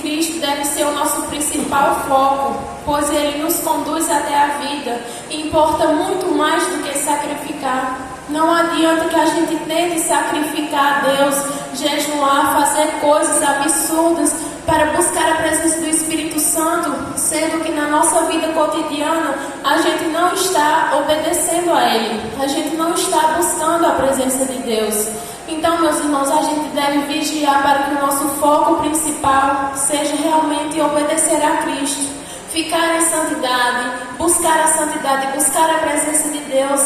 Cristo deve ser o nosso principal foco, pois Ele nos conduz até a vida e importa muito mais do que sacrificar. Não adianta que a gente tente sacrificar a Deus, jejuar, fazer coisas absurdas para buscar a presença do Espírito Santo, sendo que na nossa vida cotidiana a gente não está obedecendo a Ele, a gente não está buscando a presença de Deus. Então, meus irmãos, a gente deve vigiar para que o nosso foco principal seja realmente obedecer a Cristo, ficar em santidade, buscar a presença de Deus,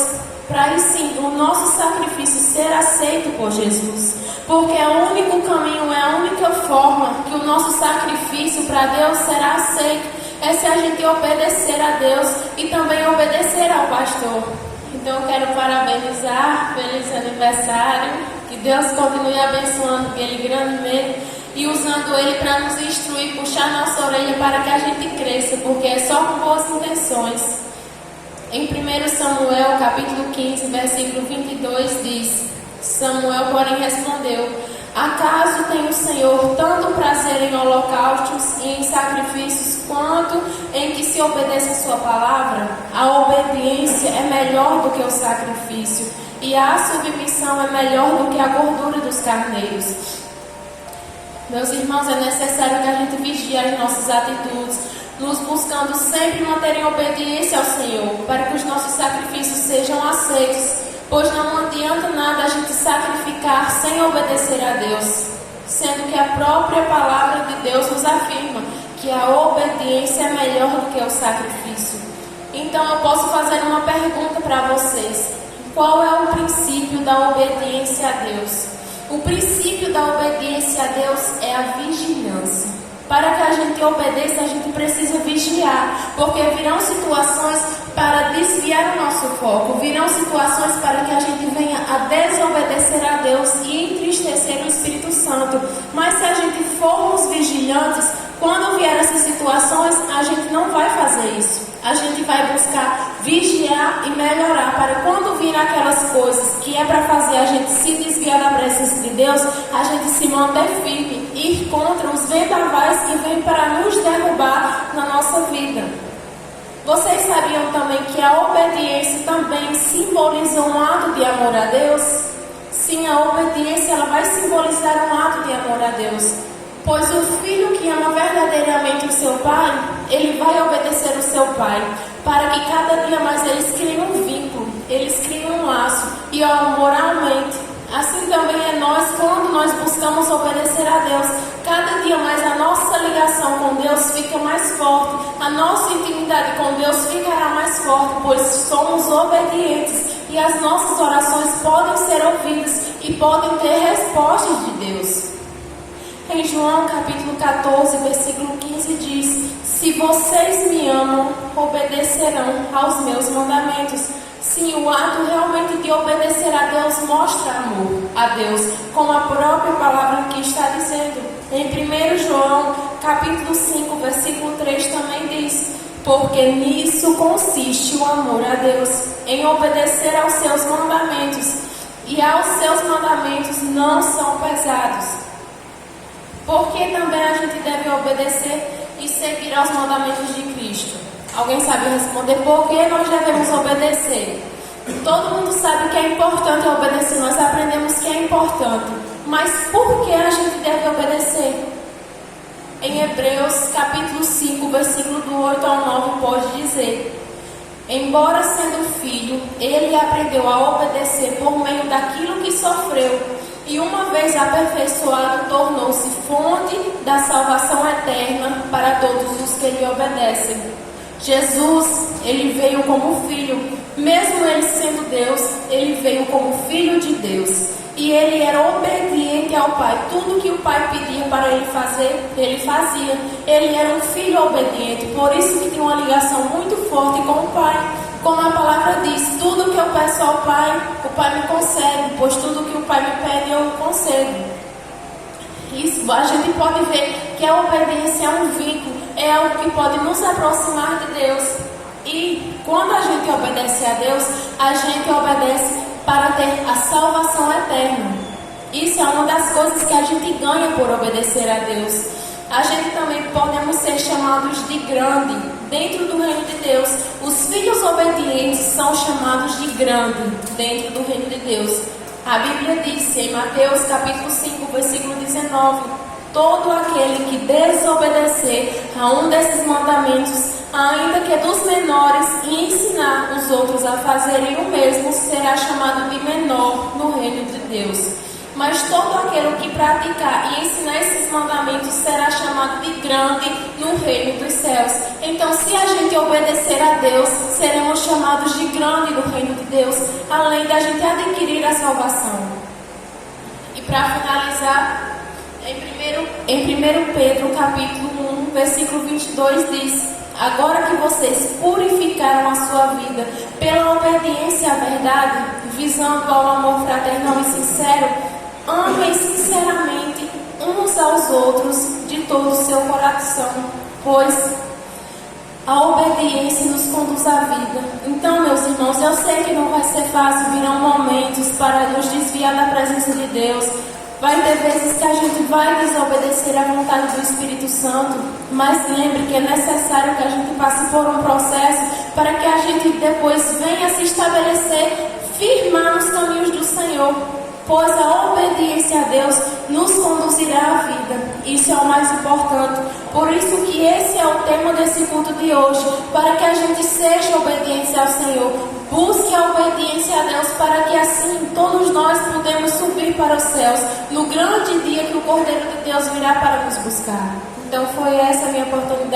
para aí sim o nosso sacrifício ser aceito por Jesus. Porque é o único caminho, é a única forma que o nosso sacrifício para Deus será aceito, é se a gente obedecer a Deus e também obedecer ao pastor. Então eu quero parabenizar, feliz aniversário, que Deus continue abençoando ele grandemente e usando ele para nos instruir, puxar nossa orelha para que a gente cresça, porque é só com boas intenções. Em 1 Samuel, capítulo 15, versículo 22, diz: Samuel, porém, respondeu: acaso tem o Senhor tanto prazer em holocaustos e em sacrifícios, quanto em que se obedeça a sua palavra? A obediência é melhor do que o sacrifício, e a submissão é melhor do que a gordura dos carneiros. Meus irmãos, é necessário que a gente vigie as nossas atitudes, nos buscando sempre manter em obediência ao Senhor, para que os nossos sacrifícios sejam aceitos, pois não adianta nada a gente sacrificar sem obedecer a Deus, sendo que a própria palavra de Deus nos afirma que a obediência é melhor do que o sacrifício. Então eu posso fazer uma pergunta para vocês: qual é o princípio da obediência a Deus? O princípio da obediência a Deus é a vigilância. Para que a gente obedeça, a gente precisa vigiar, porque virão situações para desviar o nosso foco, virão situações para que a gente venha a desobedecer a Deus e entristecer o Espírito Santo. Mas se a gente formos vigilantes, quando vier essas situações, a gente não vai fazer isso. A gente vai buscar vigiar e melhorar, para quando vir aquelas coisas que é para fazer a gente se desviar da presença de Deus, a gente se manter firme, ir contra os vendavais que vêm para nos derrubar na nossa vida. Vocês sabiam também que a obediência também simboliza um ato de amor a Deus? Sim, a obediência ela vai simbolizar um ato de amor a Deus. Pois o filho que ama verdadeiramente o seu pai, ele vai obedecer o seu pai, para que cada dia mais eles criem um vínculo, eles criem um laço, e o amor aumente. Assim também é nós, quando nós buscamos obedecer a Deus, cada dia mais a nossa ligação com Deus fica mais forte, a nossa intimidade com Deus ficará mais forte, pois somos obedientes, e as nossas orações podem ser ouvidas e podem ter respostas de Deus. Em João capítulo 14, versículo 15 diz: se vocês me amam, obedecerão aos meus mandamentos. Sim, o ato realmente de obedecer a Deus mostra amor a Deus, como a própria palavra aqui está dizendo. Em 1 João capítulo 5, versículo 3 também diz: porque nisso consiste o amor a Deus, em obedecer aos seus mandamentos, e aos seus mandamentos não são pesados. Por que também a gente deve obedecer e seguir aos mandamentos de Cristo? Alguém sabe responder por que nós devemos obedecer? Todo mundo sabe que é importante obedecer, nós aprendemos que é importante. Mas por que a gente deve obedecer? Em Hebreus capítulo 5, versículo do 8 ao 9 pode dizer: embora sendo filho, ele aprendeu a obedecer por meio daquilo que sofreu, e uma vez aperfeiçoado, tornou-se fonte da salvação eterna para todos os que lhe obedecem. Jesus, ele veio como filho, mesmo ele sendo Deus, ele veio como filho de Deus. E ele era obediente ao Pai. Tudo que o Pai pedia para ele fazer, ele fazia. Ele era um filho obediente, por isso que tinha uma ligação muito forte com o Pai. Como a palavra diz: tudo que eu peço ao Pai, o Pai me concede, pois tudo que o Pai me pede, eu concedo. Isso, a gente pode ver que a obediência é um vínculo, é algo que pode nos aproximar de Deus. E quando a gente obedece a Deus, a gente obedece para ter a salvação eterna. Isso é uma das coisas que a gente ganha por obedecer a Deus. a gente também podemos ser chamados de grande dentro do reino de Deus. Os filhos obedientes são chamados de grande dentro do reino de Deus. A Bíblia diz em Mateus capítulo 5, versículo 19: todo aquele que desobedecer a um desses mandamentos, ainda que dos menores, e ensinar os outros a fazerem o mesmo, será chamado de menor no reino de Deus. Mas todo aquele que praticar e ensinar esses mandamentos será chamado de grande no reino dos céus. Então, se a gente obedecer a Deus, seremos chamados de grande no reino de Deus, além da gente adquirir a salvação. E para finalizar, em 1 Pedro capítulo 1, versículo 22 diz: agora que vocês purificaram a sua vida pela obediência à verdade, visando ao amor fraternal e sincero, amem sinceramente uns aos outros de todo o seu coração, pois a obediência nos conduz à vida. Então, meus irmãos, eu sei que não vai ser fácil, virão momentos para nos desviar da presença de Deus. Vai ter vezes que a gente vai desobedecer à vontade do Espírito Santo, mas lembre que é necessário que a gente passe por um processo para que a gente depois venha se estabelecer, firmar nos caminhos do Senhor, pois a obediência a Deus nos conduzirá à vida. Isso é o mais importante. Por isso que esse é o tema desse culto de hoje, para que a gente seja obediente ao Senhor. Busque a obediência a Deus, para que assim todos nós podemos subir para os céus no grande dia que o Cordeiro de Deus virá para nos buscar. Então foi essa a minha oportunidade.